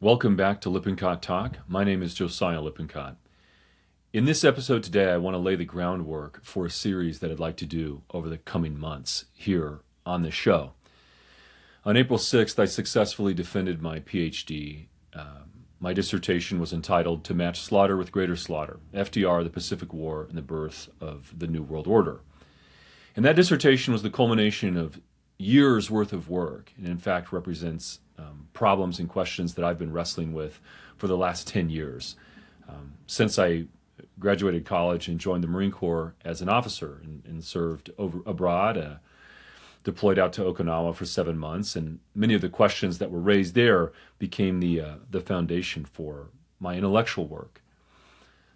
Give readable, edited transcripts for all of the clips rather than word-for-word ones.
Welcome back to Lippincott Talk. My name is Josiah Lippincott. In this episode today, I want to lay the groundwork for a series that I'd like to do over the coming months here on the show. On April 6th, I successfully defended my PhD. My dissertation was entitled To Match Slaughter with Greater Slaughter, FDR, the Pacific War, and the Birth of the New World Order. And that dissertation was the culmination of years worth of work, and in fact represents problems and questions that I've been wrestling with for the last 10 years. Since I graduated college and joined the Marine Corps as an officer and served abroad, deployed out to Okinawa for 7 months, and many of the questions that were raised there became the foundation for my intellectual work.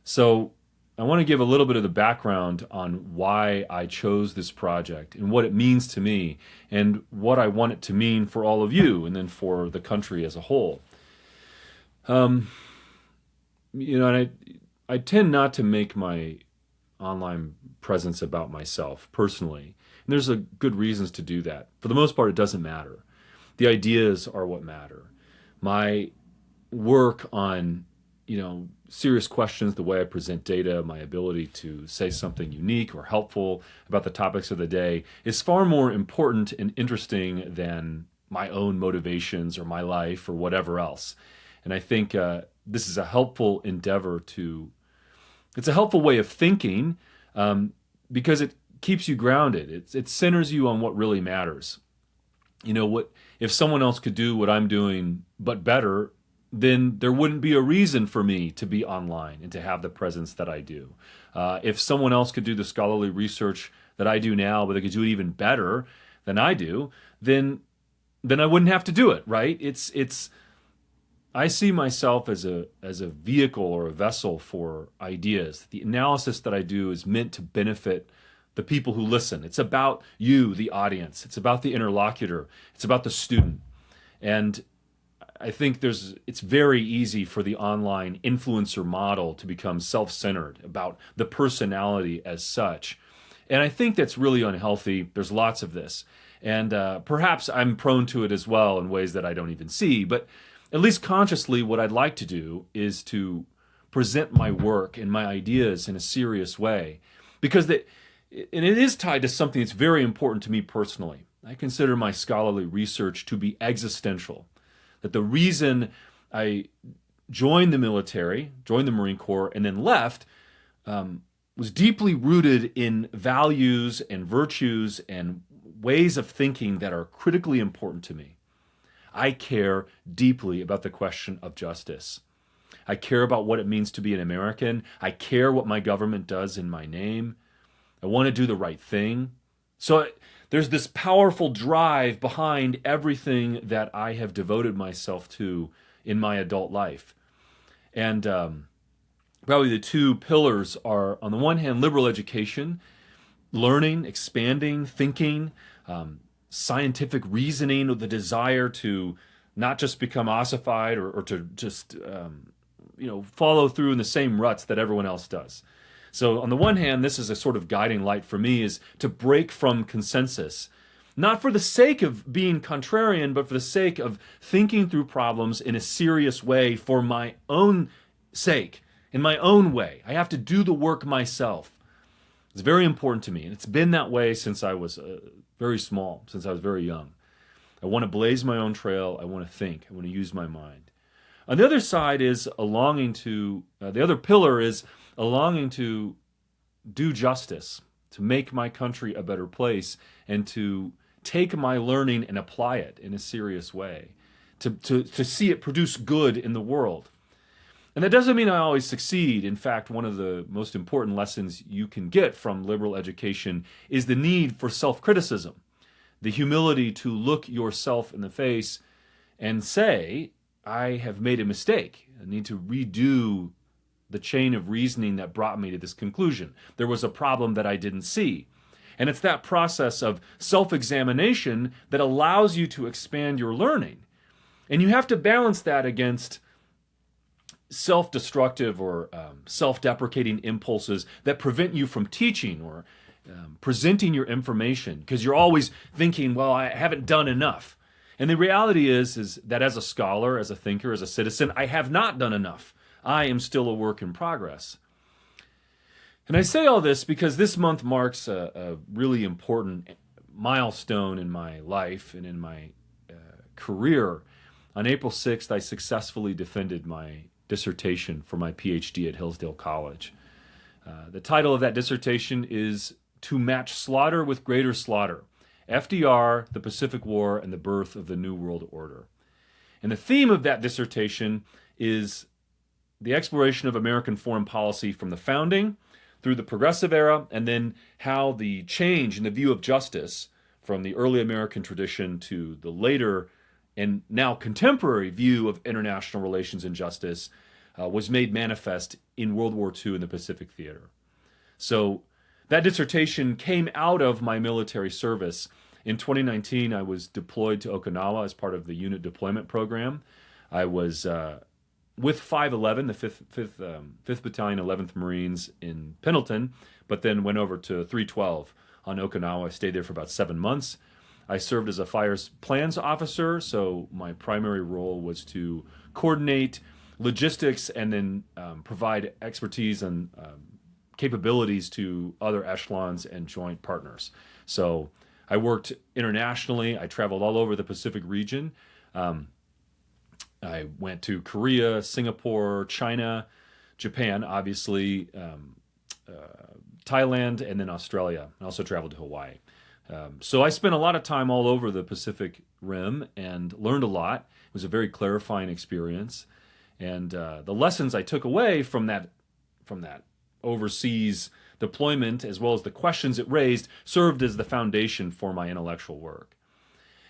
So I want to give a little bit of the background on why I chose this project and what it means to me and what I want it to mean for all of you and then for the country as a whole. And I tend not to make my online presence about myself personally. And there's good reasons to do that. For the most part, it doesn't matter. The ideas are what matter. My work on serious questions, the way I present data, my ability to say something unique or helpful about the topics of the day is far more important and interesting than my own motivations or my life or whatever else. And I think this is a helpful endeavor it's a helpful way of thinking because it keeps you grounded. It centers you on what really matters. If someone else could do what I'm doing but better, then there wouldn't be a reason for me to be online and to have the presence that I do. If someone else could do the scholarly research that I do now, but they could do it even better than I do, then I wouldn't have to do it, right? I see myself as a vehicle or a vessel for ideas. The analysis that I do is meant to benefit the people who listen. It's about you, the audience. It's about the interlocutor. It's about the student. And I think it's very easy for the online influencer model to become self-centered about the personality as such. And I think that's really unhealthy. There's lots of this. And perhaps I'm prone to it as well in ways that I don't even see. But at least consciously, what I'd like to do is to present my work and my ideas in a serious way. And it is tied to something that's very important to me personally. I consider my scholarly research to be existential. That the reason I joined the military, joined the Marine Corps, and then left was deeply rooted in values and virtues and ways of thinking that are critically important to me. I care deeply about the question of justice. I care about what it means to be an American. I care what my government does in my name. I want to do the right thing. So there's this powerful drive behind everything that I have devoted myself to in my adult life. And probably the two pillars are, on the one hand, liberal education, learning, expanding, thinking, scientific reasoning, with the desire to not just become ossified or to just follow through in the same ruts that everyone else does. So on the one hand, this is a sort of guiding light for me, is to break from consensus, not for the sake of being contrarian, but for the sake of thinking through problems in a serious way for my own sake, in my own way. I have to do the work myself. It's very important to me, and it's been that way since I was very small, since I was very young. I want to blaze my own trail. I want to think. I want to use my mind. On the other side is a longing to, the other pillar is a longing to do justice, to make my country a better place, and to take my learning and apply it in a serious way, to see it produce good in the world. And that doesn't mean I always succeed. In fact, one of the most important lessons you can get from liberal education is the need for self-criticism, the humility to look yourself in the face and say, I have made a mistake. I need to redo the chain of reasoning that brought me to this conclusion. There was a problem that I didn't see. And it's that process of self-examination that allows you to expand your learning. And you have to balance that against self-destructive or self-deprecating impulses that prevent you from teaching or presenting your information, because you're always thinking, well, I haven't done enough. And the reality is that as a scholar, as a thinker, as a citizen, I have not done enough. I am still a work in progress. And I say all this because this month marks a really important milestone in my life and in my career. On April 6th, I successfully defended my dissertation for my PhD at Hillsdale College. The title of that dissertation is To Match Slaughter with Greater Slaughter, FDR, the Pacific War, and the Birth of the New World Order. And the theme of that dissertation is the exploration of American foreign policy from the founding through the progressive era, and then how the change in the view of justice from the early American tradition to the later and now contemporary view of international relations and justice was made manifest in World War II in the Pacific Theater. So that dissertation came out of my military service. In 2019, I was deployed to Okinawa as part of the unit deployment program. I was with 511, the 5th Battalion, 11th Marines in Pendleton, but then went over to 312 on Okinawa. I stayed there for about 7 months. I served as a fires plans officer, so my primary role was to coordinate logistics and then provide expertise and capabilities to other echelons and joint partners. So I worked internationally. I traveled all over the Pacific region. I went to Korea, Singapore, China, Japan, obviously, Thailand, and then Australia. I also traveled to Hawaii. So I spent a lot of time all over the Pacific Rim and learned a lot. It was a very clarifying experience. And the lessons I took away from that overseas deployment, as well as the questions it raised, served as the foundation for my intellectual work.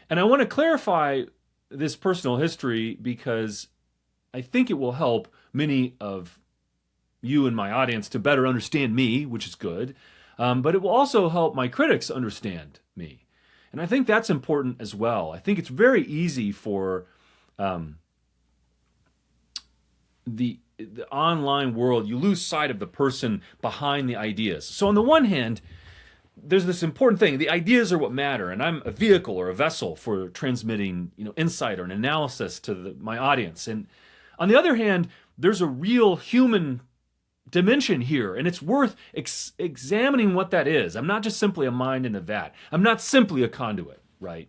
And I want to clarify this personal history because I think it will help many of you in my audience to better understand me, which is good, but it will also help my critics understand me. And I think that's important as well. I think it's very easy for the online world, you lose sight of the person behind the ideas. So on the one hand, there's this important thing. The ideas are what matter, and I'm a vehicle or a vessel for transmitting, insight or an analysis to my audience. And on the other hand, there's a real human dimension here, and it's worth examining what that is. I'm not just simply a mind in a vat. I'm not simply a conduit, right?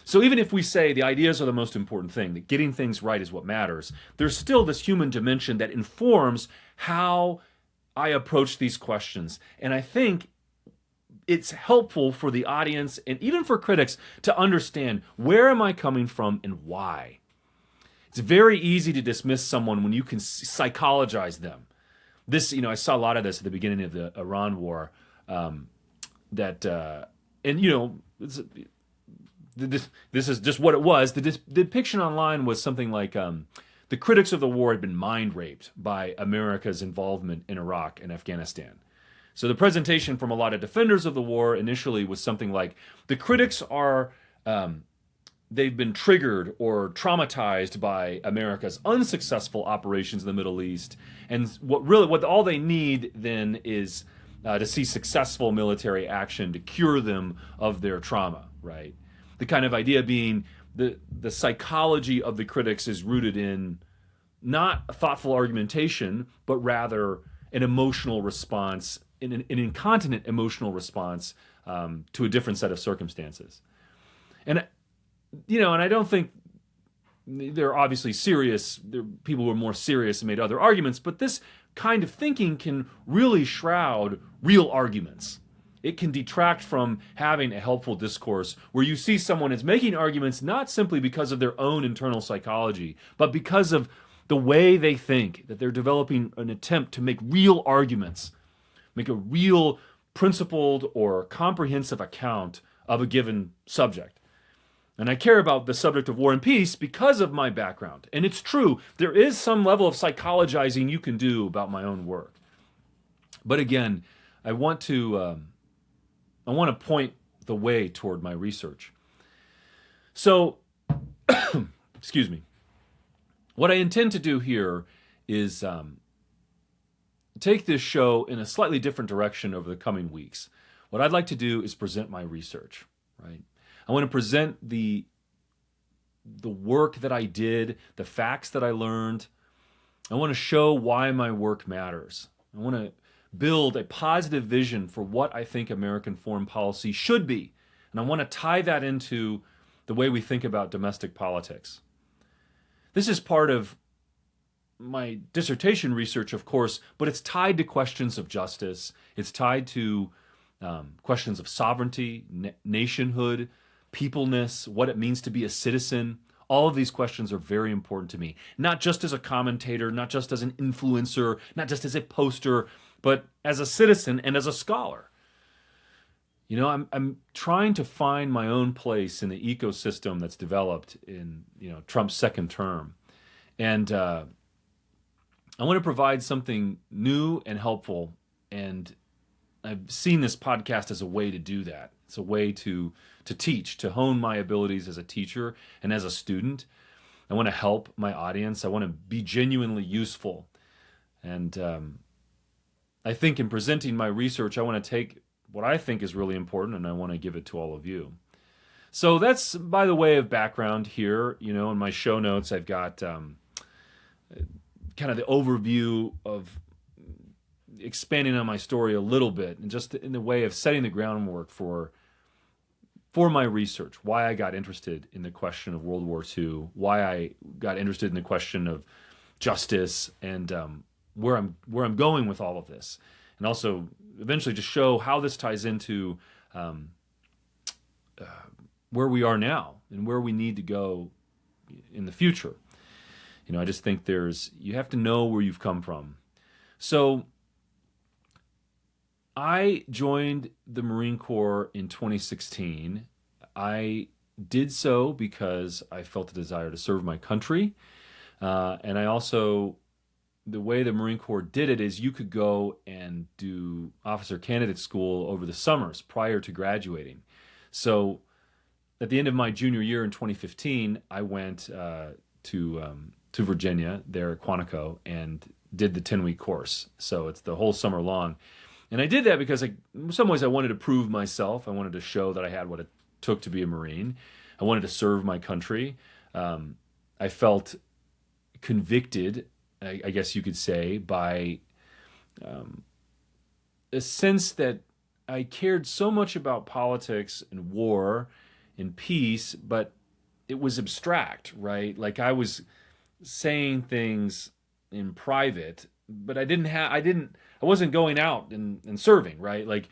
So even if we say the ideas are the most important thing, that getting things right is what matters, there's still this human dimension that informs how I approach these questions. And I think it's helpful for the audience and even for critics to understand where am I coming from and why. It's very easy to dismiss someone when you can psychologize them. This, I saw a lot of this at the beginning of the Iran war. This is just what it was. The depiction online was something like the critics of the war had been mind raped by America's involvement in Iraq and Afghanistan. So the presentation from a lot of defenders of the war initially was something like, the critics are, they've been triggered or traumatized by America's unsuccessful operations in the Middle East. And what all they need then is to see successful military action to cure them of their trauma, right? The kind of idea being the psychology of the critics is rooted in not a thoughtful argumentation, but rather an emotional response, an incontinent emotional response to a different set of circumstances. And I don't think they're obviously serious. There are people who are more serious and made other arguments, but this kind of thinking can really shroud real arguments. It can detract from having a helpful discourse where you see someone is making arguments not simply because of their own internal psychology, but because of the way they think, that they're developing an attempt to make real arguments, make a real principled or comprehensive account of a given subject. And I care about the subject of war and peace because of my background. And it's true, there is some level of psychologizing you can do about my own work. But again, I want to point the way toward my research. So, excuse me. What I intend to do here is take this show in a slightly different direction over the coming weeks. What I'd like to do is present my research, right? I want to present the the work that I did, the facts that I learned. I want to show why my work matters. I want to build a positive vision for what I think American foreign policy should be. And I want to tie that into the way we think about domestic politics. This is part of my dissertation research, of course, but it's tied to questions of justice. It's tied to questions of sovereignty, nationhood, peopleness, what it means to be a citizen. All of these questions are very important to me, not just as a commentator, not just as an influencer, not just as a poster, but as a citizen and as a scholar. You know, I'm trying to find my own place in the ecosystem that's developed in, Trump's second term. And I want to provide something new and helpful. And I've seen this podcast as a way to do that. It's a way to teach, to hone my abilities as a teacher and as a student. I want to help my audience. I want to be genuinely useful. And I think in presenting my research, I want to take what I think is really important and I want to give it to all of you. So that's by the way of background here. In my show notes, I've got kind of the overview of expanding on my story a little bit, and just in the way of setting the groundwork for my research, why I got interested in the question of World War II, why I got interested in the question of justice, and where I'm going with all of this, and also eventually to show how this ties into where we are now and where we need to go in the future. I just think you have to know where you've come from. So I joined the Marine Corps in 2016. I did so because I felt a desire to serve my country. And I also, the way the Marine Corps did it is you could go and do officer candidate school over the summers prior to graduating. So at the end of my junior year in 2015, I went to Virginia, there at Quantico, and did the 10-week course. So it's the whole summer long. And I did that because in some ways I wanted to prove myself. I wanted to show that I had what it took to be a Marine. I wanted to serve my country. I felt convicted, I guess you could say, by a sense that I cared so much about politics and war and peace, but it was abstract, right? Like I was saying things in private, but I wasn't going out and serving, right? Like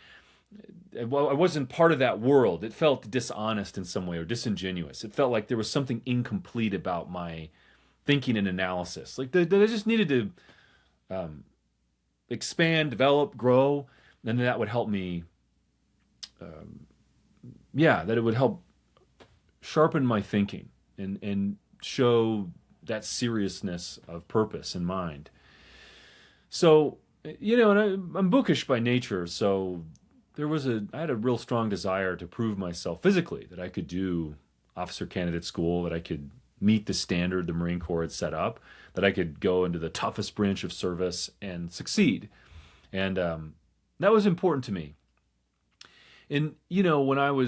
I wasn't part of that world. It felt dishonest in some way or disingenuous. It felt like there was something incomplete about my thinking and analysis. Like that I just needed to expand, develop, grow, and that would help me. That it would help sharpen my thinking and show that seriousness of purpose in mind. So, and I'm bookish by nature, so I had a real strong desire to prove myself physically, that I could do officer candidate school, that I could meet the standard the Marine Corps had set up, that I could go into the toughest branch of service and succeed. And that was important to me. And, when I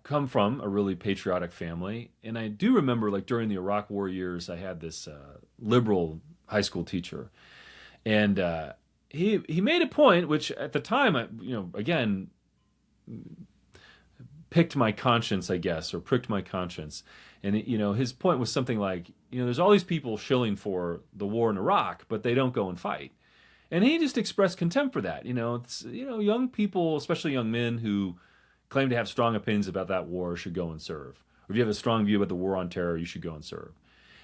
come from a really patriotic family, and I do remember, like, during the Iraq War years, I had this liberal high school teacher. And he made a point, which at the time, again, picked my conscience, I guess, or pricked my conscience. And, his point was something like, there's all these people shilling for the war in Iraq, but they don't go and fight. And he just expressed contempt for that. It's, young people, especially young men who claim to have strong opinions about that war should go and serve. Or if you have a strong view about the war on terror, you should go and serve.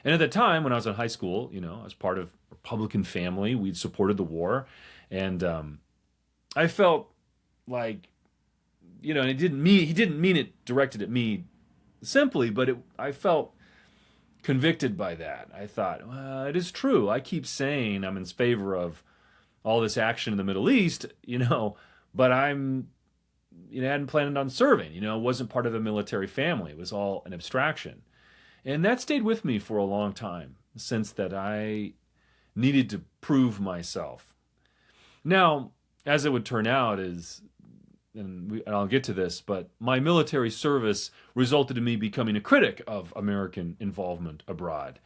And at the time, when I was in high school, I was part of a Republican family. We'd supported the war. And I felt like, and he didn't mean it directed at me simply, but I felt convicted by that. I thought, well, it is true. I keep saying I'm in favor of all this action in the Middle East, but I'm, hadn't planned on serving, wasn't part of a military family. It was all an abstraction. And that stayed with me for a long time, the sense that I needed to prove myself. Now, as it would turn out, is and I'll get to this, but my military service resulted in me becoming a critic of American involvement abroad.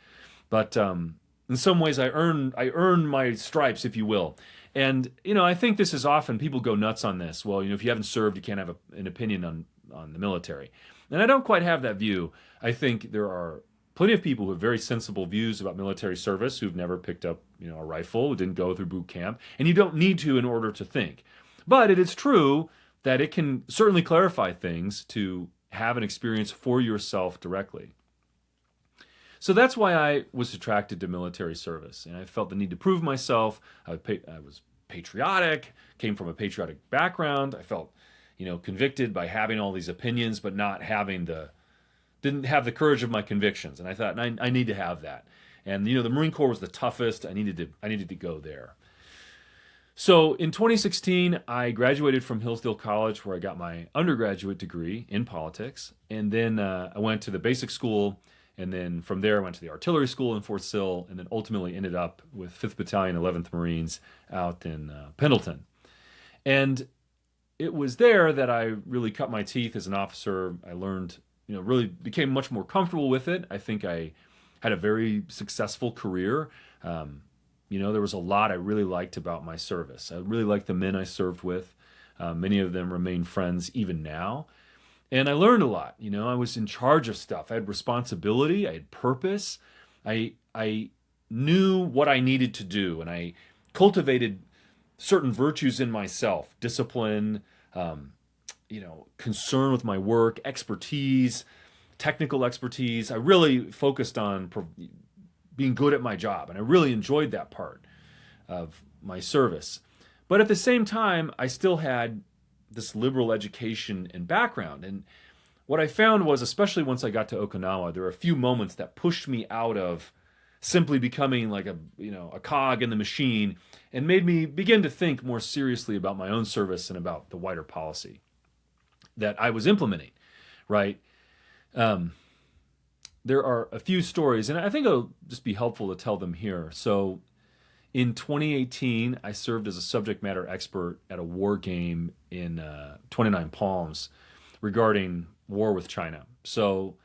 But in some ways, I earned my stripes, if you will. And I think this is often people go nuts on this. Well, if you haven't served, you can't have an opinion on the military. And I don't quite have that view. I think there are plenty of people who have very sensible views about military service who've never picked up a rifle, who didn't go through boot camp, and you don't need to in order to think. But it is true that it can certainly clarify things to have an experience for yourself directly. So that's why I was attracted to military service, and I felt the need to prove myself. I was patriotic, came from a patriotic background. I felt, convicted by having all these opinions, but didn't have the courage of my convictions. And I thought, I need to have that. And the Marine Corps was the toughest. I needed to go there. So in 2016, I graduated from Hillsdale College, where I got my undergraduate degree in politics, and then I went to the basic school. And then from there, I went to the artillery school in Fort Sill, and then ultimately ended up with 5th Battalion, 11th Marines out in Pendleton. And it was there that I really cut my teeth as an officer. I learned, really became much more comfortable with it. I think I had a very successful career. There was a lot I really liked about my service. I really liked the men I served with. Many of them remain friends even now. And I learned a lot. I was in charge of stuff. I had responsibility. I had purpose. I knew what I needed to do, and I cultivated certain virtues in myself: discipline, concern with my work, expertise, technical expertise. I really focused on being good at my job, and I really enjoyed that part of my service. But at the same time, I still had this liberal education and background. And what I found was, especially once I got to Okinawa, there were a few moments that pushed me out of simply becoming like a cog in the machine, and made me begin to think more seriously about my own service and about the wider policy that I was implementing, right? There are a few stories, and I think it'll just be helpful to tell them here. So in 2018, I served as a subject matter expert at a war game in 29 Palms regarding war with China. So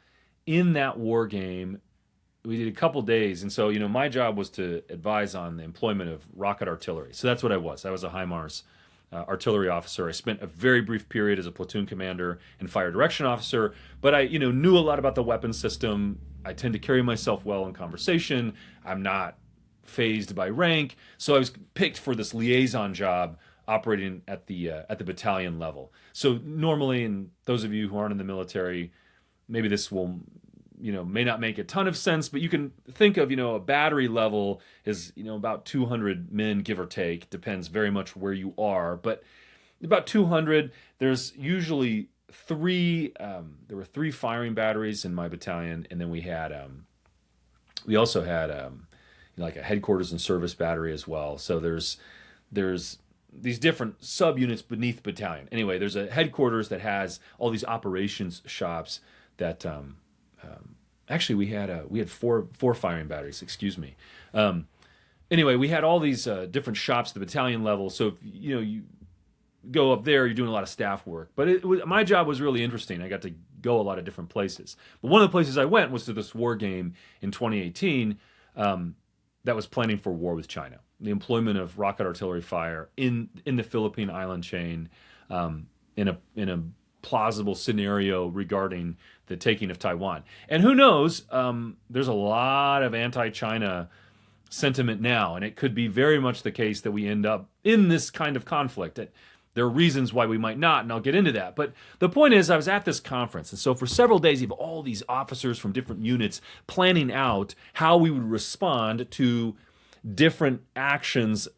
in that war game, we did a couple days. And so, my job was to advise on the employment of rocket artillery. So that's what I was. I was a HIMARS artillery officer. I spent a very brief period as a platoon commander and fire direction officer, but I, knew a lot about the weapons system. I tend to carry myself well in conversation. I'm not phased by rank, so I was picked for this liaison job operating at the battalion level. So normally, and those of you who aren't in the military, maybe this will, may not make a ton of sense, but you can think of, a battery level is, about 200 men, give or take. Depends very much where you are, but about 200. There's usually three. There were 3 firing batteries in my battalion, and then we also had like a headquarters and service battery as well. So there's these different subunits beneath battalion. Anyway, there's a headquarters that has all these operations shops that actually we had 4 firing batteries. Excuse me. Anyway, we had all these different shops at the battalion level. So if, you go up there, you're doing a lot of staff work. But my job was really interesting. I got to go a lot of different places. But one of the places I went was to this war game in 2018. That was planning for war with China, the employment of rocket artillery fire in the Philippine island chain, in a plausible scenario regarding the taking of Taiwan. And who knows? There's a lot of anti-China sentiment now, and it could be very much the case that we end up in this kind of conflict. There are reasons why we might not, and I'll get into that. But the point is, I was at this conference, and so for several days, you have all these officers from different units planning out how we would respond to different actions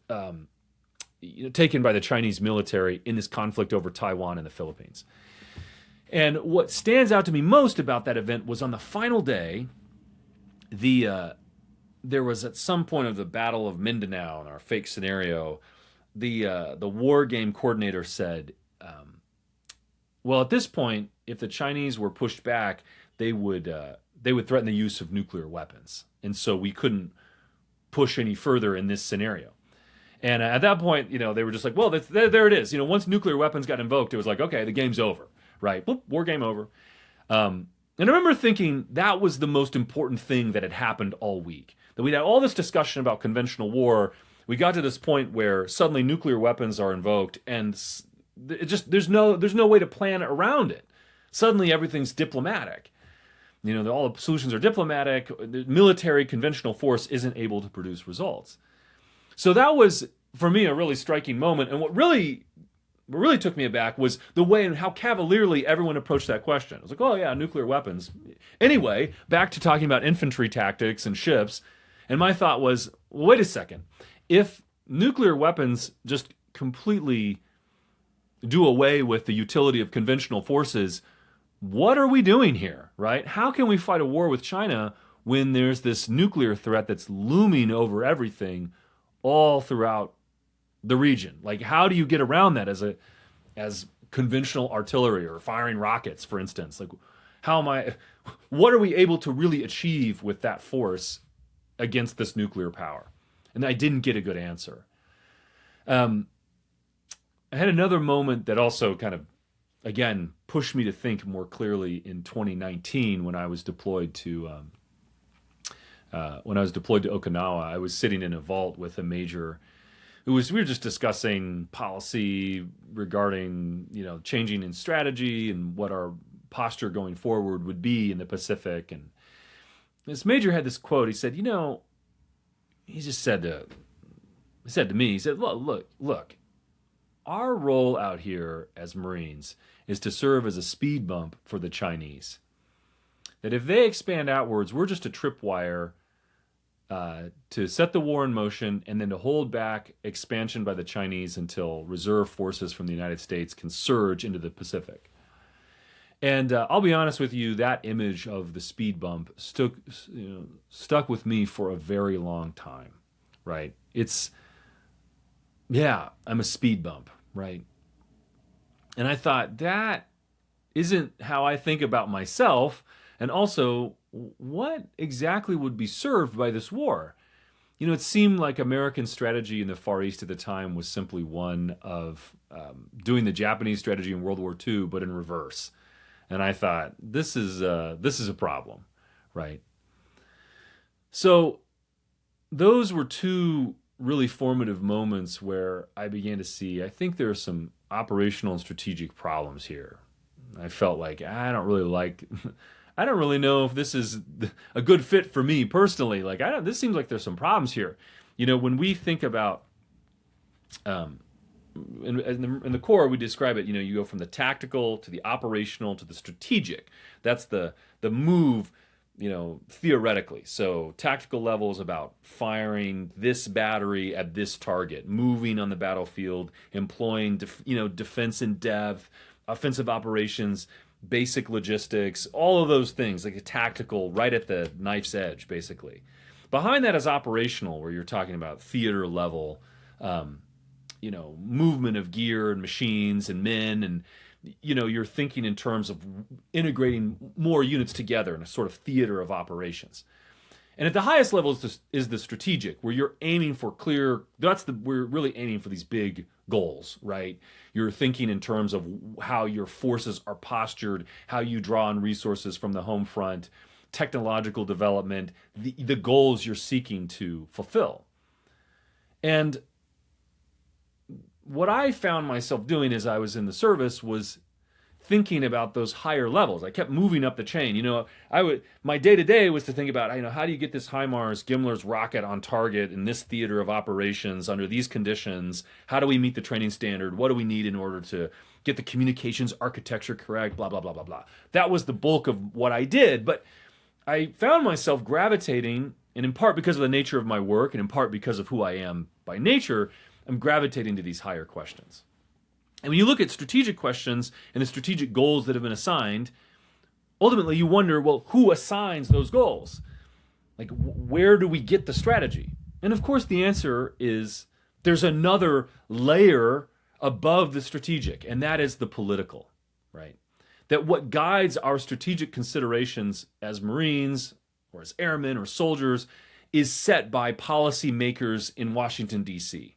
taken by the Chinese military in this conflict over Taiwan and the Philippines. And what stands out to me most about that event was on the final day, there was at some point of the Battle of Mindanao in our fake scenario, the war game coordinator said, well, at this point, if the Chinese were pushed back, they would threaten the use of nuclear weapons, and so we couldn't push any further in this scenario. And at that point, they were just like, well, there it is. Once nuclear weapons got invoked, it was like, okay, the game's over, right? Boop, war game over. And I remember thinking that was the most important thing that had happened all week. That we had all this discussion about conventional war. We got to this point where suddenly nuclear weapons are invoked, and there's no way to plan around it. Suddenly everything's diplomatic. All the solutions are diplomatic. The military conventional force isn't able to produce results. So that was, for me, a really striking moment. And what really took me aback was the way and how cavalierly everyone approached that question. It was like, oh yeah, nuclear weapons. Anyway, back to talking about infantry tactics and ships. And my thought was, well, wait a second. If nuclear weapons just completely do away with the utility of conventional forces, what are we doing here, right? How can we fight a war with China when there's this nuclear threat that's looming over everything all throughout the region? Like, how do you get around that as conventional artillery or firing rockets, for instance? Like, what are we able to really achieve with that force against this nuclear power? And I didn't get a good answer. I had another moment that also kind of, again, pushed me to think more clearly in 2019 when I was deployed to Okinawa. I was sitting in a vault with a major. We were just discussing policy regarding, changing in strategy and what our posture going forward would be in the Pacific. And this major had this quote. He said, he just said to me, he said, look, our role out here as Marines is to serve as a speed bump for the Chinese. That if they expand outwards, we're just a tripwire to set the war in motion and then to hold back expansion by the Chinese until reserve forces from the United States can surge into the Pacific. And I'll be honest with you, that image of the speed bump stuck with me for a very long time, right? I'm a speed bump, right? And I thought, that isn't how I think about myself. And also, what exactly would be served by this war? It seemed like American strategy in the Far East at the time was simply one of doing the Japanese strategy in World War II, but in reverse. And I thought, this is a problem, right? So those were two really formative moments where I began to see, I think there are some operational and strategic problems here. I felt like I don't really know if this is a good fit for me personally. Like, this seems like there's some problems here. When we think about, in the core, we describe it, you go from the tactical to the operational to the strategic. That's the move, theoretically. So tactical level is about firing this battery at this target, moving on the battlefield, employing, defense in depth, offensive operations, basic logistics, all of those things, like a tactical, right at the knife's edge, basically. Behind that is operational, where you're talking about theater level, movement of gear and machines and men, and you're thinking in terms of integrating more units together in a sort of theater of operations. And at the highest level is the strategic, where you're aiming for we're really aiming for these big goals, right? You're thinking in terms of how your forces are postured, how you draw on resources from the home front, technological development, the goals you're seeking to fulfill. And what I found myself doing as I was in the service was thinking about those higher levels. I kept moving up the chain. My day-to-day was to think about, how do you get this HIMARS Gimler's rocket on target in this theater of operations under these conditions? How do we meet the training standard? What do we need in order to get the communications architecture correct? Blah, blah, blah, blah, blah. That was the bulk of what I did. But I found myself gravitating, and in part because of the nature of my work, and in part because of who I am by nature, I'm gravitating to these higher questions. And when you look at strategic questions and the strategic goals that have been assigned, ultimately you wonder, well, who assigns those goals? Like, where do we get the strategy? And of course the answer is there's another layer above the strategic, and that is the political, right? That what guides our strategic considerations as Marines or as airmen or soldiers is set by policymakers in Washington, D.C.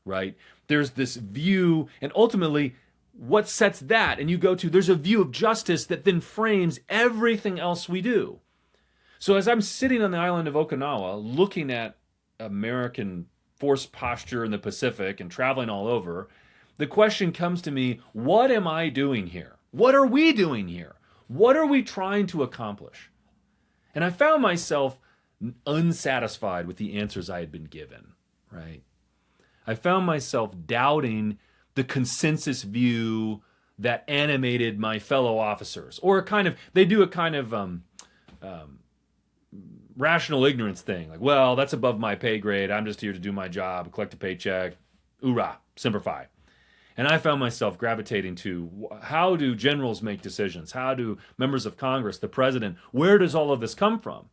right? There's this view, and ultimately, what sets that? And you go to, there's a view of justice that then frames everything else we do. So as I'm sitting on the island of Okinawa, looking at American force posture in the Pacific and traveling all over, the question comes to me, what am I doing here? What are we doing here? What are we trying to accomplish? And I found myself unsatisfied with the answers I had been given, right? I found myself doubting the consensus view that animated my fellow officers, or they do a kind of rational ignorance thing, like, well, that's above my pay grade. I'm just here to do my job, collect a paycheck, hoorah, semper fi. And I found myself gravitating to, how do generals make decisions? How do members of Congress, the president, where does all of this come from?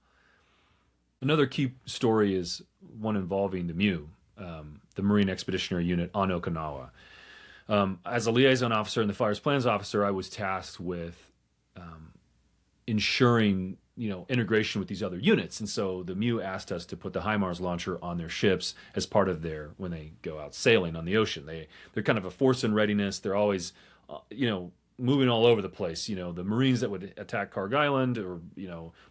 Another key story is one involving the MEU, the Marine Expeditionary Unit on Okinawa. As a liaison officer and the Fires Plans officer, I was tasked with ensuring integration with these other units. And so the MEU asked us to put the HIMARS launcher on their ships as part of when they go out sailing on the ocean. They're kind of a force in readiness. They're always, moving all over the place. The Marines that would attack Karg Island, or,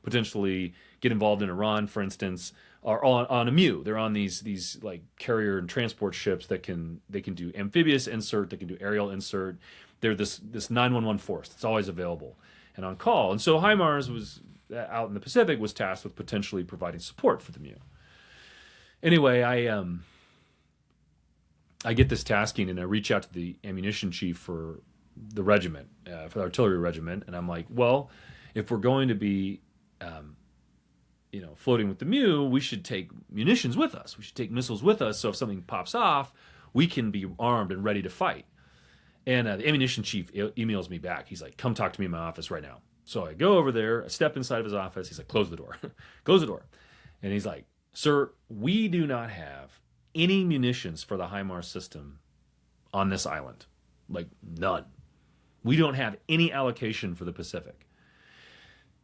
potentially get involved in Iran, for instance, are on a MEU. They're on these like carrier and transport ships they can do amphibious insert, they can do aerial insert. They're this 911 force that's always available and on call. And so HIMARS was out in the Pacific, was tasked with potentially providing support for the MEU. Anyway, I get this tasking, and I reach out to the ammunition chief for the regiment, for the artillery regiment, and I'm like, well, if we're going to be floating with the MEU, we should take munitions with us. We should take missiles with us, so if something pops off, we can be armed and ready to fight. And the ammunition chief emails me back. He's like, come talk to me in my office right now. So I go over there, I step inside of his office. He's like, close the door. Close the door. And he's like, sir, we do not have any munitions for the HIMARS system on this island. Like, none. We don't have any allocation for the Pacific.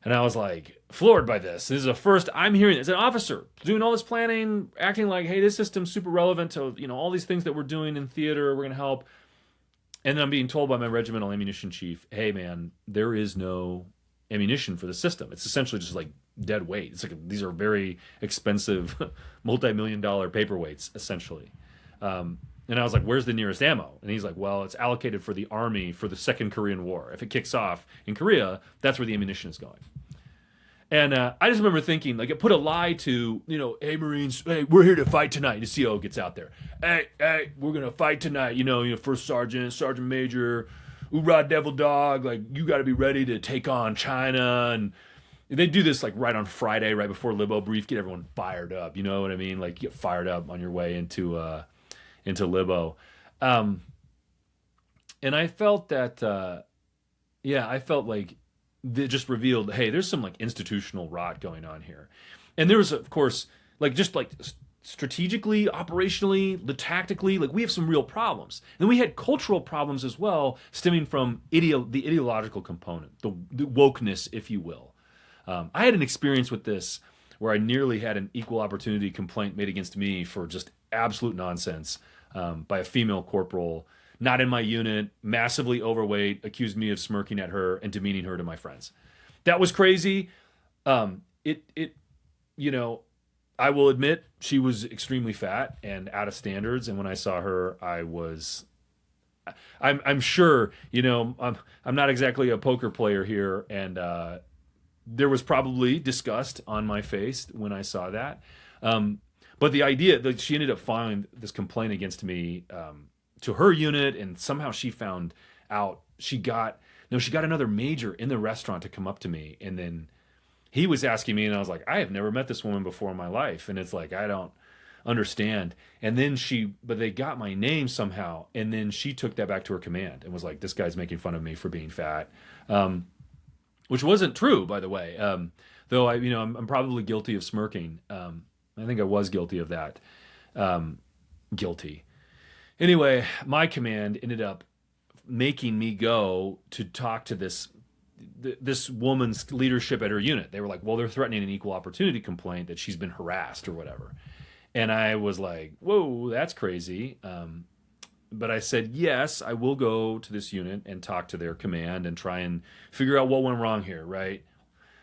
And I was like, floored by this. This is the first I'm hearing this. An officer doing all this planning, acting like, hey, this system's super relevant to all these things that we're doing in theater. We're going to help. And then I'm being told by my regimental ammunition chief, hey, man, there is no ammunition for the system. It's essentially just like dead weight. It's like these are very expensive, multi-million-dollar paperweights, essentially. And I was like, where's the nearest ammo? And he's like, well, it's allocated for the Army for the Second Korean War. If it kicks off in Korea, that's where the ammunition is going. And I just remember thinking, like, it put a lie to, hey, Marines, hey, we're here to fight tonight. The CO gets out there. Hey, we're going to fight tonight. First sergeant, sergeant major, hoorah, devil dog. Like, you got to be ready to take on China. And they do this, like, right on Friday, right before Libo brief, get everyone fired up. You know what I mean? Like, get fired up on your way into Libo. And I felt that, I felt like it just revealed, hey, there's some like institutional rot going on here. And there was, of course, like just like strategically, operationally, tactically, like we have some real problems. And we had cultural problems as well, stemming from the ideological component, the wokeness, if you will. I had an experience with this where I nearly had an equal opportunity complaint made against me for just absolute nonsense by a female corporal, not in my unit, massively overweight, accused me of smirking at her and demeaning her to my friends. That was crazy. I will admit she was extremely fat and out of standards. And when I saw her, I'm sure, I'm not exactly a poker player here. And there was probably disgust on my face when I saw that. But the idea that she ended up filing this complaint against me, to her unit, and somehow she found out she got another major in the restaurant to come up to me, and then he was asking me, and I was like, I have never met this woman before in my life, and it's like, I don't understand. And then but they got my name somehow, and then she took that back to her command and was like, this guy's making fun of me for being fat, which wasn't true, by the way. Though I'm probably guilty of smirking. I think I was guilty of that. Guilty. Anyway, my command ended up making me go to talk to this woman's leadership at her unit. They were like, well, they're threatening an equal opportunity complaint that she's been harassed or whatever. And I was like, whoa, that's crazy. But I said, yes, I will go to this unit and talk to their command and try and figure out what went wrong here, right?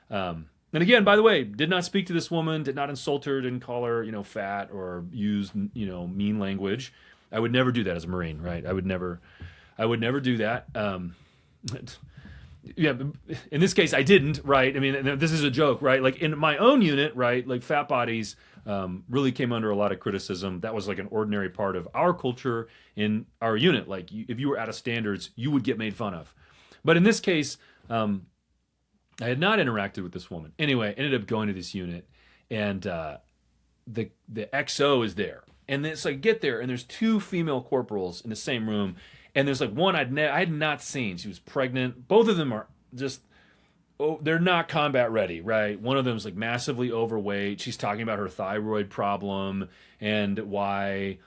And again, by the way, did not speak to this woman, did not insult her, didn't call her, fat or use, mean language. I would never do that as a Marine, right? I would never do that. Yeah, in this case, I didn't, right? I mean, this is a joke, right? Like in my own unit, right? Like fat bodies really came under a lot of criticism. That was like an ordinary part of our culture in our unit. Like if you were out of standards, you would get made fun of. But in this case, I had not interacted with this woman. Anyway, ended up going to this unit, and the XO is there, and it's like get there, and there's two female corporals in the same room, and there's like one I had not seen. She was pregnant. Both of them are just they're not combat ready, right? One of them is like massively overweight. She's talking about her thyroid problem and why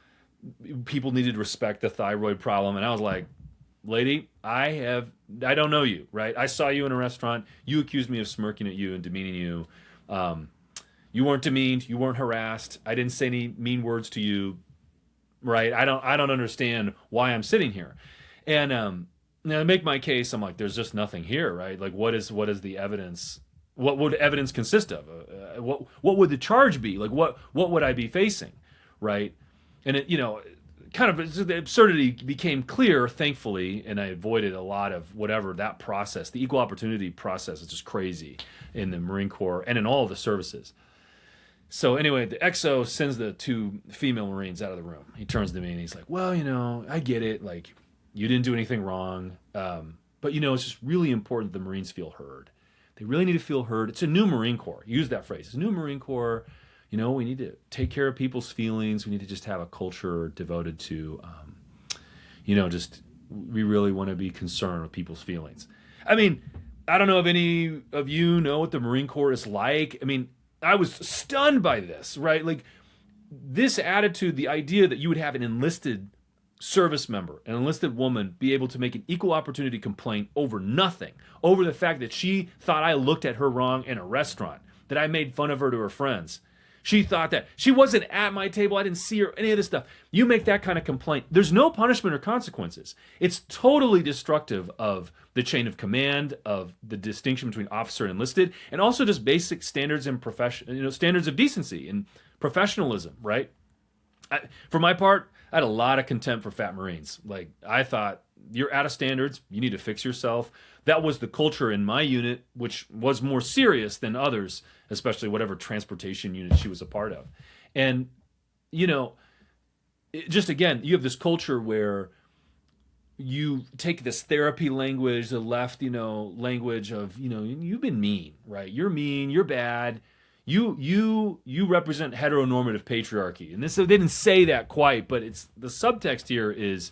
people needed to respect the thyroid problem, and I was like, lady, I don't know you, right? I saw you in a restaurant. You accused me of smirking at you and demeaning you. You weren't demeaned. You weren't harassed. I didn't say any mean words to you, right? I don't understand why I'm sitting here. And now to make my case, I'm like, there's just nothing here, right? Like, what is the evidence? What would evidence consist of? What would the charge be? Like, what would I be facing, right? And it, kind of the absurdity became clear, thankfully, and I avoided a lot of whatever that process. The equal opportunity process is just crazy in the Marine Corps and in all of the services. So anyway, the XO sends the two female Marines out of the room. He turns to me and he's like, well, I get it. Like, you didn't do anything wrong. But, it's just really important the Marines feel heard. They really need to feel heard. It's a new Marine Corps. Use that phrase. It's a new Marine Corps. We need to take care of people's feelings. We need to just have a culture devoted to, we really want to be concerned with people's feelings. I mean, I don't know if any of you know what the Marine Corps is like. I mean, I was stunned by this, right? Like this attitude, the idea that you would have an enlisted service member, an enlisted woman, be able to make an equal opportunity complaint over nothing, over the fact that she thought I looked at her wrong in a restaurant, that I made fun of her to her friends. She thought that she wasn't at my table. I didn't see her, any of this stuff. You make that kind of complaint. There's no punishment or consequences. It's totally destructive of the chain of command, of the distinction between officer and enlisted, and also just basic standards and standards of decency and professionalism, right? For my part, I had a lot of contempt for fat Marines. Like, I thought, you're out of standards. You need to fix yourself. That was the culture in my unit, which was more serious than others, especially whatever transportation unit she was a part of. And, just again, you have this culture where you take this therapy language, the left, language of, you've been mean, right? You're mean, you're bad. You represent heteronormative patriarchy. And they didn't say that quite, but it's the subtext here is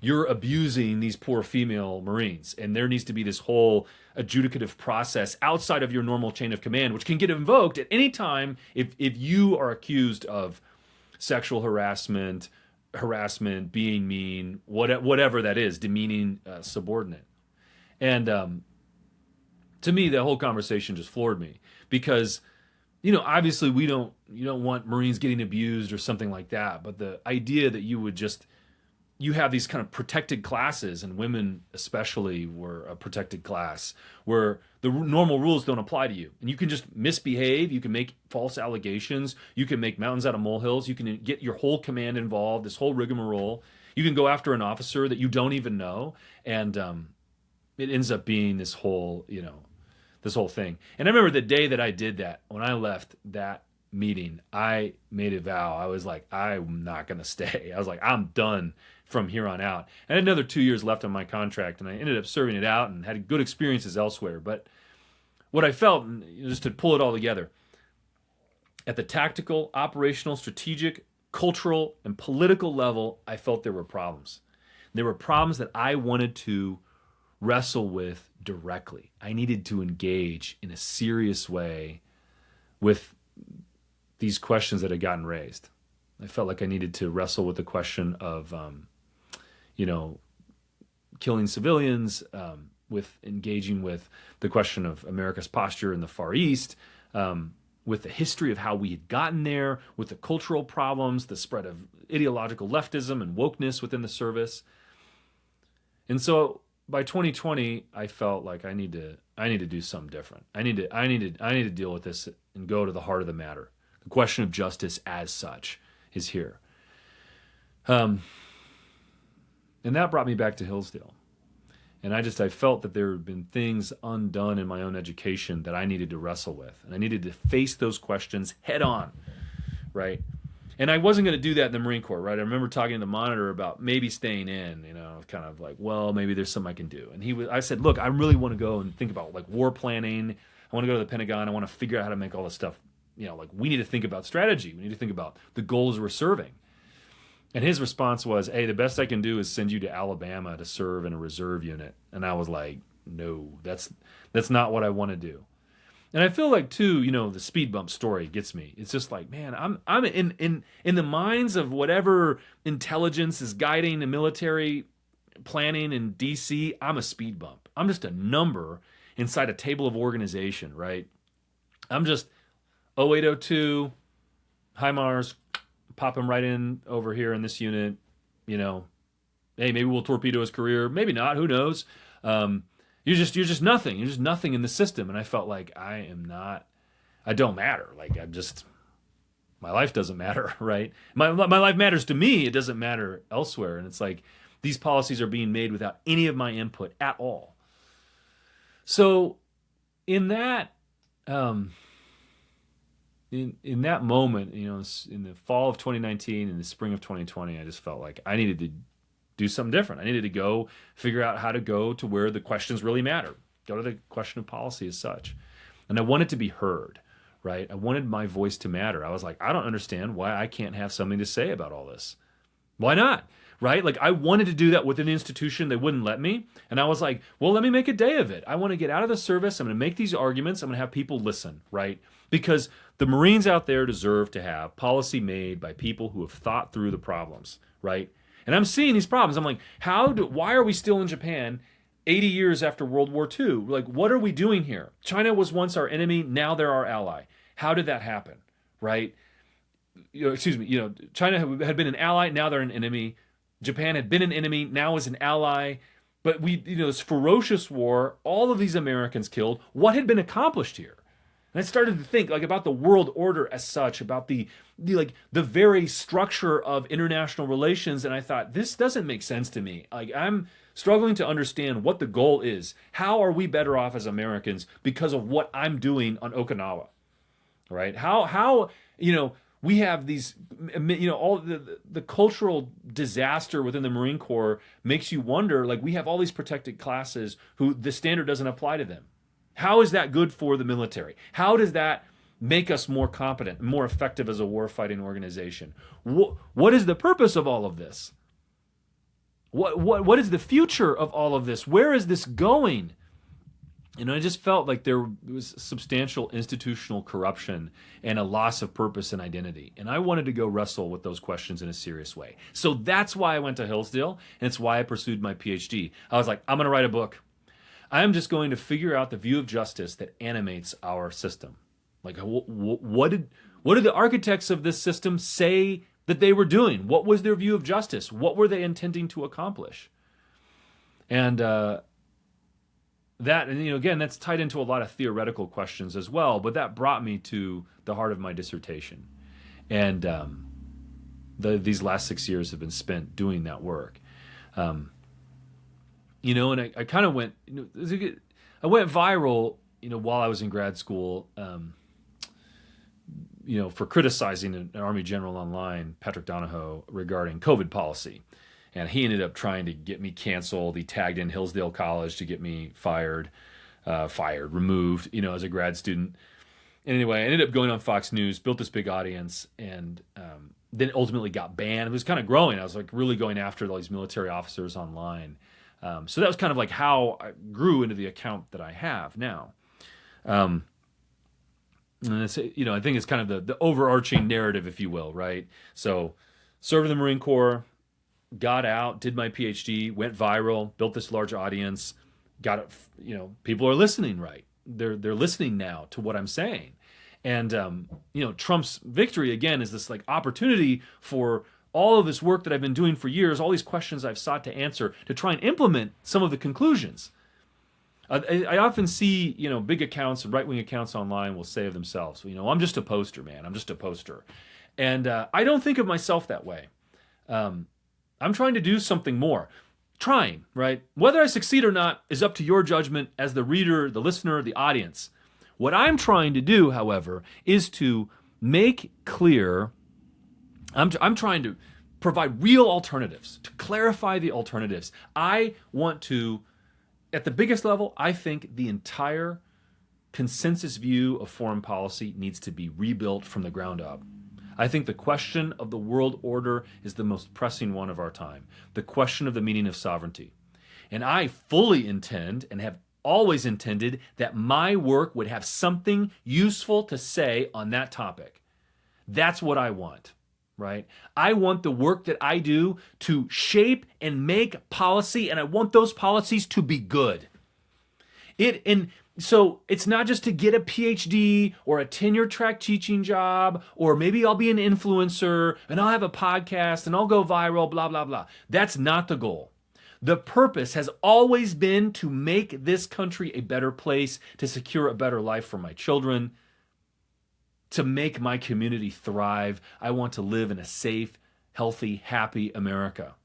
you're abusing these poor female Marines. And there needs to be this whole adjudicative process outside of your normal chain of command, which can get invoked at any time if you are accused of sexual harassment, being mean, whatever that is, demeaning subordinate. And to me, the whole conversation just floored me because, obviously you don't want Marines getting abused or something like that. But the idea that you have these kind of protected classes, and women especially were a protected class, where the normal rules don't apply to you. And you can just misbehave, you can make false allegations, you can make mountains out of molehills, you can get your whole command involved, this whole rigmarole. You can go after an officer that you don't even know, and it ends up being this whole thing. And I remember the day that I did that, when I left that meeting, I made a vow. I was like, I'm not going to stay. I was like, I'm done from here on out. I had another 2 years left on my contract, and I ended up serving it out and had good experiences elsewhere. But what I felt, just to pull it all together, at the tactical, operational, strategic, cultural, and political level, I felt there were problems. There were problems that I wanted to wrestle with directly. I needed to engage in a serious way with these questions that had gotten raised. I felt like I needed to wrestle with the question of, killing civilians, with engaging with the question of America's posture in the Far East, with the history of how we had gotten there, with the cultural problems, the spread of ideological leftism and wokeness within the service. And so by 2020, I felt like I need to do something different. I need to deal with this and go to the heart of the matter. The question of justice as such is here. And that brought me back to Hillsdale. And I felt that there had been things undone in my own education that I needed to wrestle with. And I needed to face those questions head on, right? And I wasn't going to do that in the Marine Corps, right? I remember talking to the monitor about maybe staying in, kind of like, well, maybe there's something I can do. And I said, look, I really want to go and think about like war planning. I want to go to the Pentagon. I want to figure out how to make all this stuff, like we need to think about strategy. We need to think about the goals we're serving. And his response was, hey, the best I can do is send you to Alabama to serve in a reserve unit. And I was like, no, that's not what I want to do. And I feel like too, the speed bump story gets me. It's just like, man, I'm in the minds of whatever intelligence is guiding the military planning in DC, I'm a speed bump. I'm just a number inside a table of organization, right? I'm just 0802, HIMARS, pop him right in over here in this unit, hey, maybe we'll torpedo his career, maybe not, who knows? You're just nothing. You're just nothing in the system. And I felt like I don't matter. Like my life doesn't matter, right? My life matters to me. It doesn't matter elsewhere. And it's like these policies are being made without any of my input at all. So in that, in that moment, in the fall of 2019 and the spring of 2020, I just felt like I needed to do something different. I needed to go figure out how to go to where the questions really matter. Go to the question of policy as such. And I wanted to be heard, right? I wanted my voice to matter. I was like, I don't understand why I can't have something to say about all this. Why not? Right? Like I wanted to do that within the institution. They wouldn't let me. And I was like, well, let me make a day of it. I want to get out of the service. I'm going to make these arguments. I'm going to have people listen, right? Because the Marines out there deserve to have policy made by people who have thought through the problems, right? And I'm seeing these problems. I'm like, why are we still in Japan 80 years after World War II? Like, what are we doing here? China was once our enemy. Now they're our ally. How did that happen, right? China had been an ally. Now they're an enemy. Japan had been an enemy. Now is an ally. But this ferocious war, all of these Americans killed. What had been accomplished here? And I started to think about the world order as such, about the very structure of international relations. And I thought, this doesn't make sense to me. I'm struggling to understand what the goal is. How are we better off as Americans because of what I'm doing on Okinawa, right? How we have these, all the cultural disaster within the Marine Corps makes you wonder, we have all these protected classes who the standard doesn't apply to them. How is that good for the military? How does that make us more competent, more effective as a warfighting organization? What is the purpose of all of this? What is the future of all of this? Where is this going? And I just felt like there was substantial institutional corruption and a loss of purpose and identity. And I wanted to go wrestle with those questions in a serious way. So that's why I went to Hillsdale, and it's why I pursued my PhD. I was like, I'm going to write a book. I'm just going to figure out the view of justice that animates our system. What did the architects of this system say that they were doing? What was their view of justice? What were they intending to accomplish? And again, that's tied into a lot of theoretical questions as well, but that brought me to the heart of my dissertation. And these last 6 years have been spent doing that work. And I kind of went, I went viral, while I was in grad school, for criticizing an Army general online, Patrick Donahoe, regarding COVID policy. And he ended up trying to get me canceled. He tagged in Hillsdale College to get me removed, as a grad student. And anyway, I ended up going on Fox News, built this big audience, and then ultimately got banned. It was kind of growing. I was really going after all these military officers online. So that was kind of how I grew into the account that I have now. And it's, I think it's kind of the overarching narrative, if you will, right? So served in the Marine Corps, got out, did my PhD, went viral, built this large audience, got it, people are listening, right? They're listening now to what I'm saying. And, Trump's victory, again, is this like opportunity for all of this work that I've been doing for years, all these questions I've sought to answer, to try and implement some of the conclusions. I often see, big accounts, right-wing accounts online will say of themselves, I'm just a poster, man. I'm just a poster. And I don't think of myself that way. I'm trying to do something more. Trying, right? Whether I succeed or not is up to your judgment as the reader, the listener, the audience. What I'm trying to do, however, is to make clear, I'm trying to provide real alternatives, to clarify the alternatives. I want to, at the biggest level, I think the entire consensus view of foreign policy needs to be rebuilt from the ground up. I think the question of the world order is the most pressing one of our time, the question of the meaning of sovereignty. And I fully intend, and have always intended, that my work would have something useful to say on that topic. That's what I want, right? I want the work that I do to shape and make policy, and I want those policies to be good. So it's not just to get a PhD or a tenure track teaching job, or maybe I'll be an influencer and I'll have a podcast and I'll go viral, blah, blah, blah. That's not the goal. The purpose has always been to make this country a better place, to secure a better life for my children, to make my community thrive. I want to live in a safe, healthy, happy America.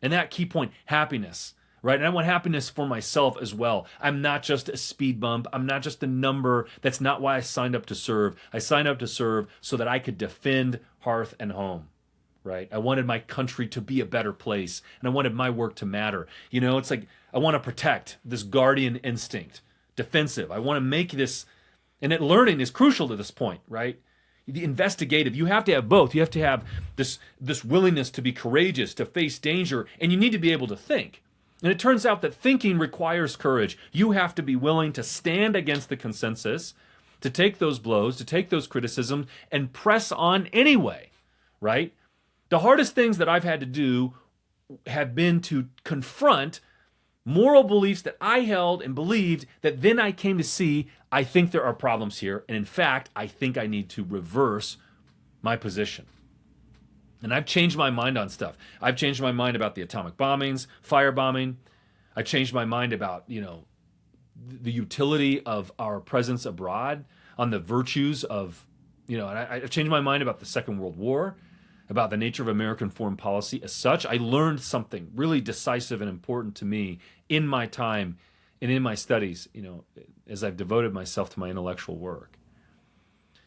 And that key point, happiness. Right? And I want happiness for myself as well. I'm not just a speed bump. I'm not just a number. That's not why I signed up to serve. I signed up to serve so that I could defend hearth and home. Right? I wanted my country to be a better place, and I wanted my work to matter. It's like I want to protect, this guardian instinct, defensive. I want to make this, and that learning is crucial to this point, right? The investigative, you have to have both. You have to have this willingness to be courageous, to face danger, and you need to be able to think. And it turns out that thinking requires courage. You have to be willing to stand against the consensus, to take those blows, to take those criticisms, and press on anyway, right? The hardest things that I've had to do have been to confront moral beliefs that I held and believed, that then I came to see, I think there are problems here, and in fact, I think I need to reverse my position. And I've changed my mind on stuff. I've changed my mind about the atomic bombings, firebombing. I changed my mind about, the utility of our presence abroad, on the virtues of, and I've changed my mind about the Second World War, about the nature of American foreign policy as such. I learned something really decisive and important to me in my time and in my studies, as I've devoted myself to my intellectual work.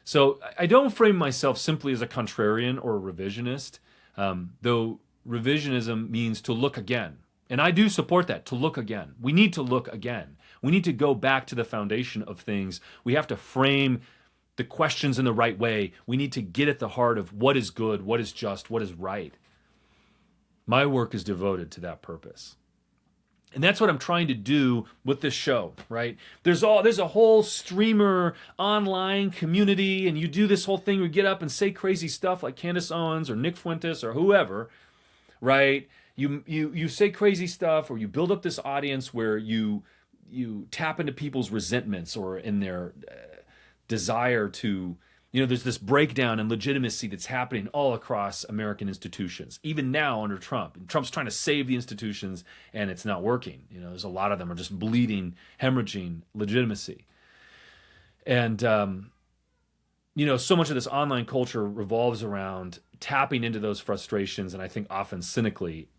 So I don't frame myself simply as a contrarian or a revisionist, though revisionism means to look again. And I do support that, to look again. We need to look again. We need to go back to the foundation of things. We have to frame the questions in the right way. We need to get at the heart of what is good, what is just, what is right. My work is devoted to that purpose. And that's what I'm trying to do with this show, right? There's a whole streamer online community, and you do this whole thing where you get up and say crazy stuff like Candace Owens or Nick Fuentes or whoever, right? You say crazy stuff, or you build up this audience where you tap into people's resentments or in their desire to, there's this breakdown in legitimacy that's happening all across American institutions, even now under Trump. And Trump's trying to save the institutions, and it's not working. There's a lot of them are just bleeding, hemorrhaging legitimacy. And, so much of this online culture revolves around tapping into those frustrations, and I think often cynically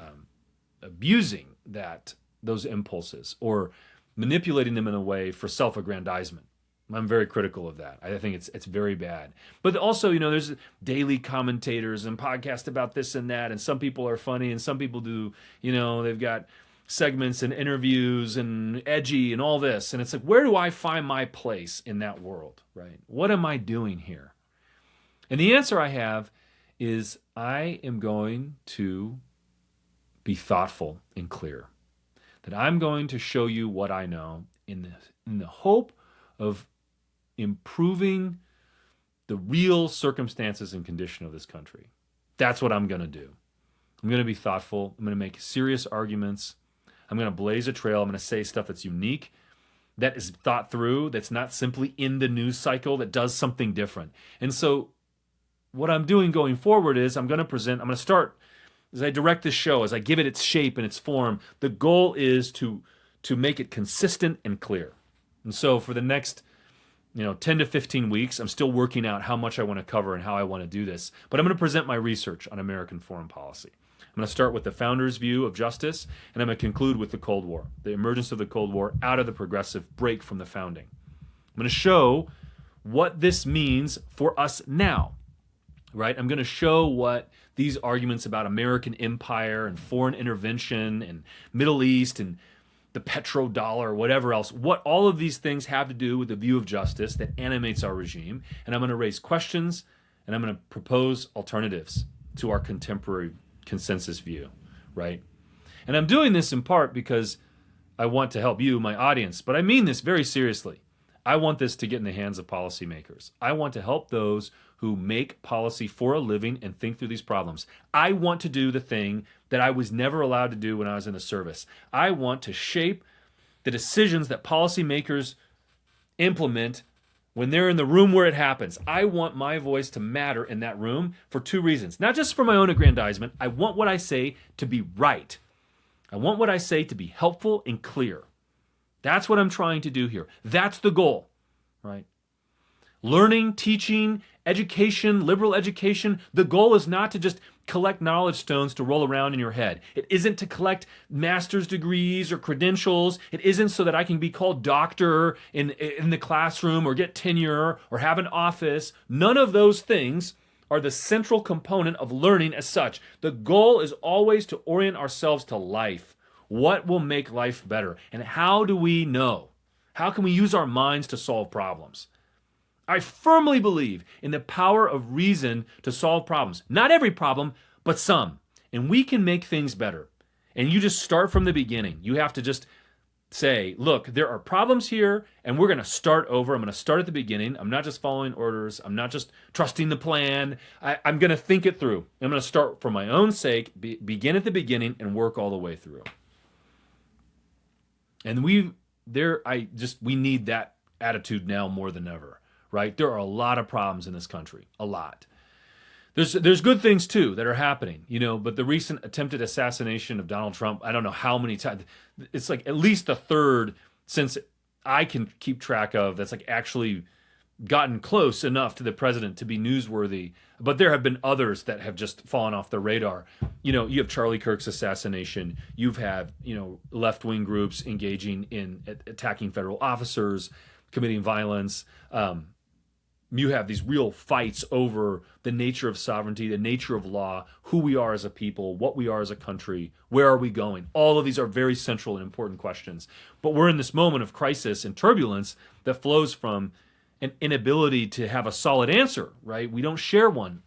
abusing those impulses, or manipulating them in a way for self-aggrandizement. I'm very critical of that. I think it's very bad. But also, there's daily commentators and podcasts about this and that, and some people are funny and some people do, they've got segments and interviews and edgy and all this. And it's like, where do I find my place in that world, right? What am I doing here? And the answer I have is I am going to be thoughtful and clear. That I'm going to show you what I know in the hope of improving the real circumstances and condition of this country. That's what I'm going to do. I'm going to be thoughtful. I'm going to make serious arguments. I'm going to blaze a trail. I'm going to say stuff that's unique that is thought through, that's not simply in the news cycle, that does something different. And so what I'm doing going forward is I'm going to start, as I direct this show, as I give it its shape and its form, the goal is to make it consistent and clear. And so for the next 10 to 15 weeks, I'm still working out how much I want to cover and how I want to do this. But I'm going to present my research on American foreign policy. I'm going to start with the founders' view of justice, and I'm going to conclude with the Cold War, the emergence of the Cold War out of the progressive break from the founding. I'm going to show what this means for us now, right? I'm going to show what these arguments about American empire and foreign intervention and Middle East and the petrodollar, whatever else, what all of these things have to do with the view of justice that animates our regime. And I'm going to raise questions, and I'm going to propose alternatives to our contemporary consensus view, right? And I'm doing this in part because I want to help you, my audience, but I mean this very seriously. I want this to get in the hands of policymakers. I want to help those who make policy for a living and think through these problems. I want to do the thing that I was never allowed to do when I was in the service. I want to shape the decisions that policymakers implement when they're in the room where it happens. I want my voice to matter in that room for two reasons. Not just for my own aggrandizement. I want what I say to be right. I want what I say to be helpful and clear. That's what I'm trying to do here. That's the goal, right? Learning, teaching, education, liberal education, the goal is not to just collect knowledge stones to roll around in your head. It isn't to collect master's degrees or credentials. It isn't so that I can be called doctor in the classroom or get tenure or have an office. None of those things are the central component of learning as such. The goal is always to orient ourselves to life. What will make life better? And how do we know? How can we use our minds to solve problems? I firmly believe in the power of reason to solve problems. Not every problem, but some. And we can make things better. And you just start from the beginning. You have to just say, look, there are problems here, and we're going to start over. I'm going to start at the beginning. I'm not just following orders. I'm not just trusting the plan. I'm going to think it through. I'm going to start for my own sake, begin at the beginning, and work all the way through. And we need that attitude now more than ever. Right? There are a lot of problems in this country. A lot. There's good things too that are happening, but the recent attempted assassination of Donald Trump, I don't know how many times, it's like at least a third since I can keep track of that's like actually gotten close enough to the president to be newsworthy. But there have been others that have just fallen off the radar. You have Charlie Kirk's assassination. You've had, left-wing groups engaging in attacking federal officers, committing violence. You have these real fights over the nature of sovereignty, the nature of law, who we are as a people, what we are as a country, where are we going? All of these are very central and important questions. But we're in this moment of crisis and turbulence that flows from an inability to have a solid answer, right? We don't share one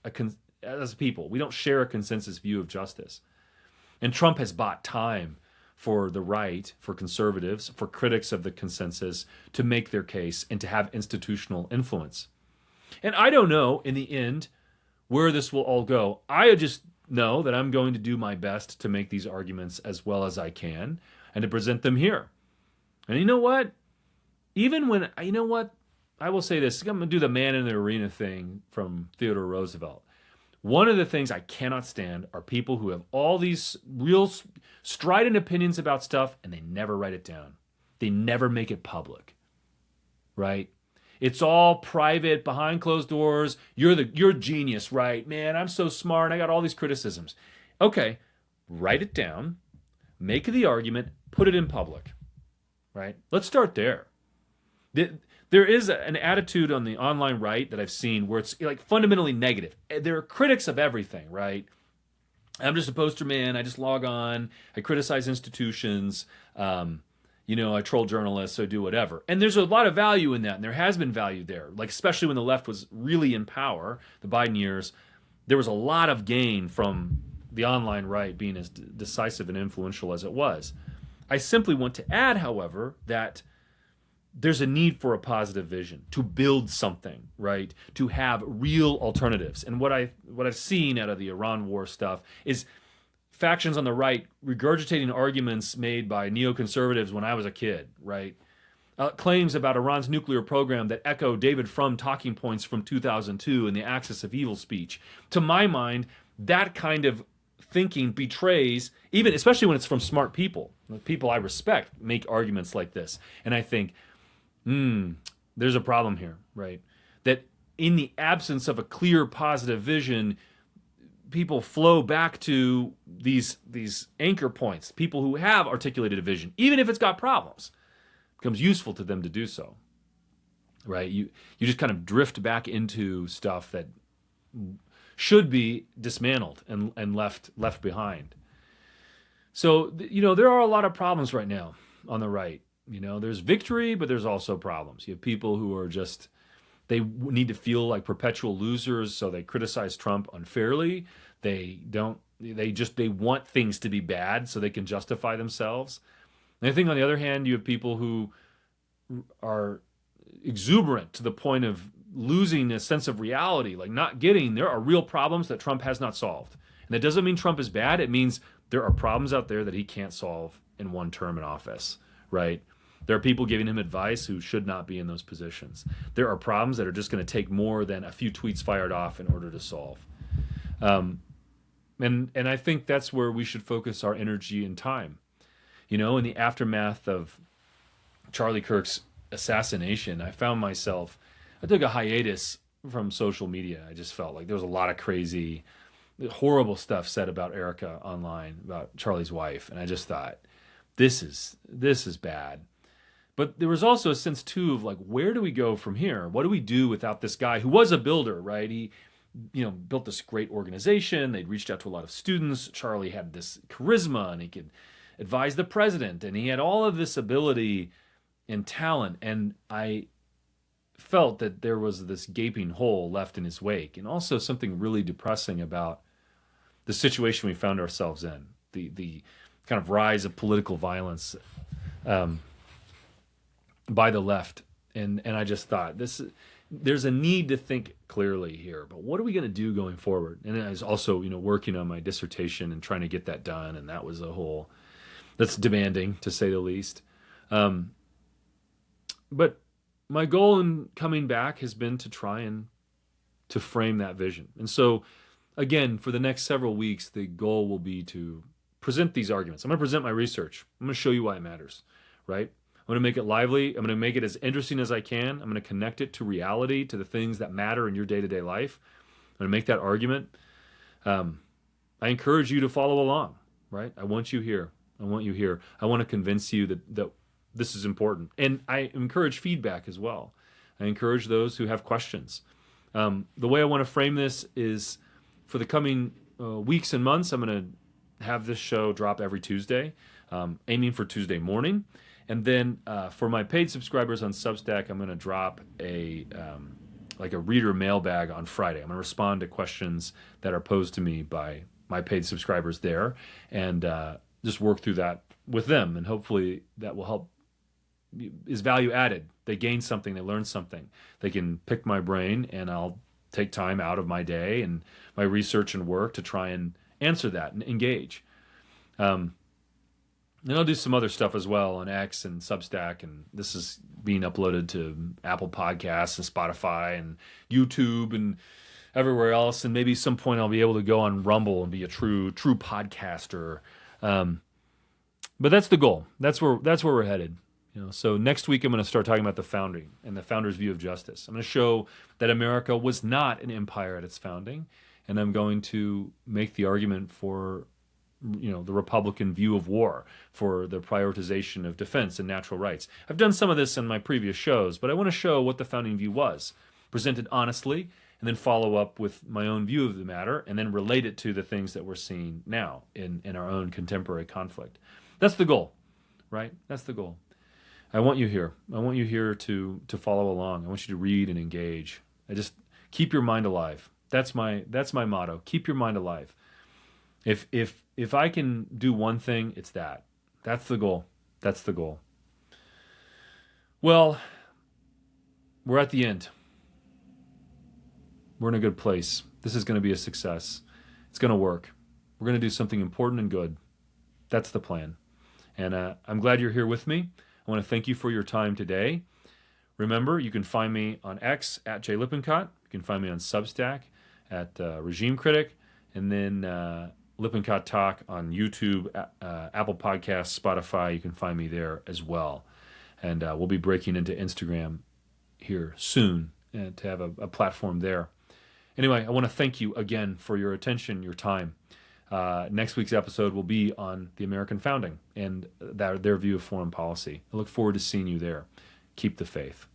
as a people. We don't share a consensus view of justice. And Trump has bought time for the right, for conservatives, for critics of the consensus to make their case and to have institutional influence. And I don't know, in the end, where this will all go. I just know that I'm going to do my best to make these arguments as well as I can and to present them here. And you know what? I will say this. I'm going to do the man in the arena thing from Theodore Roosevelt. One of the things I cannot stand are people who have all these real strident opinions about stuff and they never write it down. They never make it public, right? It's all private, behind closed doors. You're genius, right? Man, I'm so smart. I got all these criticisms. Okay, write it down, make the argument, put it in public, right? Let's start there. There is an attitude on the online right that I've seen where it's like fundamentally negative. There are critics of everything, right? I'm just a poster man. I just log on. I criticize institutions. I troll journalists, so I do whatever. And there's a lot of value in that, and there has been value there. Like, especially when the left was really in power, the Biden years, there was a lot of gain from the online right being as decisive and influential as it was. I simply want to add, however, that there's a need for a positive vision, to build something, right? To have real alternatives. And what I've seen out of the Iran war stuff is factions on the right regurgitating arguments made by neoconservatives when I was a kid, right? claims about Iran's nuclear program that echo David Frum talking points from 2002 in the Axis of Evil speech. To my mind, that kind of thinking betrays, even especially when it's from smart people, people I respect, make arguments like this. And I think, there's a problem here, right? That in the absence of a clear positive vision, people flow back to these anchor points, people who have articulated a vision, even if it's got problems. It becomes useful to them to do so, right? You just kind of drift back into stuff that should be dismantled and left behind. So, there are a lot of problems right now on the right. There's victory, but there's also problems. You have people who are just, they need to feel like perpetual losers, so they criticize Trump unfairly. They want things to be bad so they can justify themselves. And I think on the other hand, you have people who are exuberant to the point of losing a sense of reality, like not getting there are real problems that Trump has not solved. And that doesn't mean Trump is bad. It means there are problems out there that he can't solve in one term in office, right? There are people giving him advice who should not be in those positions. There are problems that are just going to take more than a few tweets fired off in order to solve. And I think that's where we should focus our energy and time. In the aftermath of Charlie Kirk's assassination, I found myself, I took a hiatus from social media. I just felt like there was a lot of crazy, horrible stuff said about Erica online, about Charlie's wife. And I just thought, this is bad. But there was also a sense, too, of like, where do we go from here? What do we do without this guy who was a builder, right? He, built this great organization. They'd reached out to a lot of students. Charlie had this charisma, and he could advise the president, and he had all of this ability and talent. And I felt that there was this gaping hole left in his wake, and also something really depressing about the situation we found ourselves in, the kind of rise of political violence by the left. And I just thought, there's a need to think clearly here, but what are we going to do going forward? And I was also, working on my dissertation and trying to get that done. And that was that's demanding, to say the least. But my goal in coming back has been to try and to frame that vision. And so, again, for the next several weeks, the goal will be to present these arguments. I'm going to present my research. I'm going to show you why it matters, right? I'm going to make it lively. I'm going to make it as interesting as I can. I'm going to connect it to reality, to the things that matter in your day-to-day life. I'm going to make that argument. I encourage you to follow along, right? I want you here. I want you here. I want to convince you that this is important. And I encourage feedback as well. I encourage those who have questions. The way I want to frame this is for the coming weeks and months, I'm going to have this show drop every Tuesday, aiming for Tuesday morning. And then for my paid subscribers on Substack, I'm going to drop a reader mailbag on Friday. I'm going to respond to questions that are posed to me by my paid subscribers there, and just work through that with them. And hopefully that will help, is value added. They gain something, they learn something. They can pick my brain, and I'll take time out of my day and my research and work to try and answer that and engage. And I'll do some other stuff as well on X and Substack, and this is being uploaded to Apple Podcasts and Spotify and YouTube and everywhere else. And maybe some point I'll be able to go on Rumble and be a true podcaster. But that's the goal. That's where we're headed. So next week I'm going to start talking about the founding and the founder's view of justice. I'm going to show that America was not an empire at its founding, and I'm going to make the argument for the Republican view of war, for the prioritization of defense and natural rights. I've done some of this in my previous shows, but I want to show what the founding view was, presented honestly, and then follow up with my own view of the matter, and then relate it to the things that we're seeing now in our own contemporary conflict. That's the goal, right? That's the goal. I want you here. I want you here to follow along. I want you to read and engage. I just keep your mind alive. That's my motto. Keep your mind alive. If I can do one thing, it's that. That's the goal. That's the goal. Well, we're at the end. We're in a good place. This is going to be a success. It's going to work. We're going to do something important and good. That's the plan. And I'm glad you're here with me. I want to thank you for your time today. Remember, you can find me on X at @JLippincott. You can find me on Substack at Regime Critic, and then Lippincott Talk on YouTube, Apple Podcasts, Spotify. You can find me there as well. And we'll be breaking into Instagram here soon and to have a platform there. Anyway, I want to thank you again for your attention, your time. Next week's episode will be on the American founding and their view of foreign policy. I look forward to seeing you there. Keep the faith.